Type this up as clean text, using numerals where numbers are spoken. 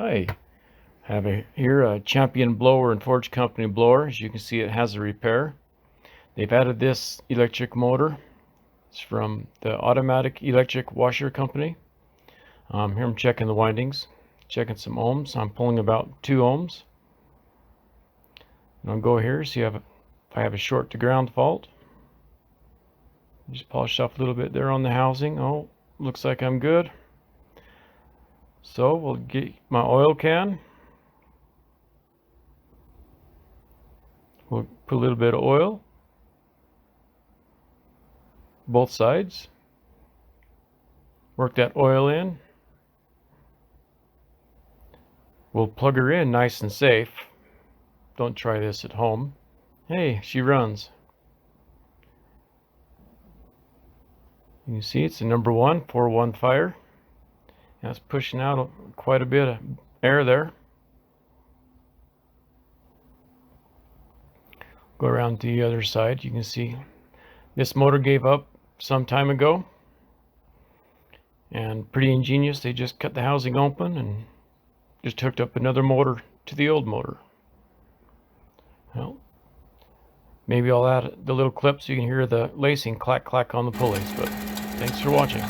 Hi, have here a Champion blower and Forge Company blower. As you can see, it has a repair. They've added this electric motor. It's from the Automatic Electric Washer Company. Here I'm checking the windings, checking some ohms. I'm pulling about 2 ohms. And I'll go here, see if I have a short to ground fault. Just polish off a little bit there on the housing. Oh, looks like I'm good. So we'll get my oil can. We'll put a little bit of oil, both sides. Work that oil in. We'll plug her in nice and safe. Don't try this at home. Hey, she runs. You can see it's a number 1, 4-1 fire. That's pushing out quite a bit of air there. Go around to the other side. You can see this motor gave up some time ago. And pretty ingenious, they just cut the housing open and just hooked up another motor to the old motor. Well, maybe I'll add the little clip so you can hear the lacing clack clack on the pulleys, but thanks for watching.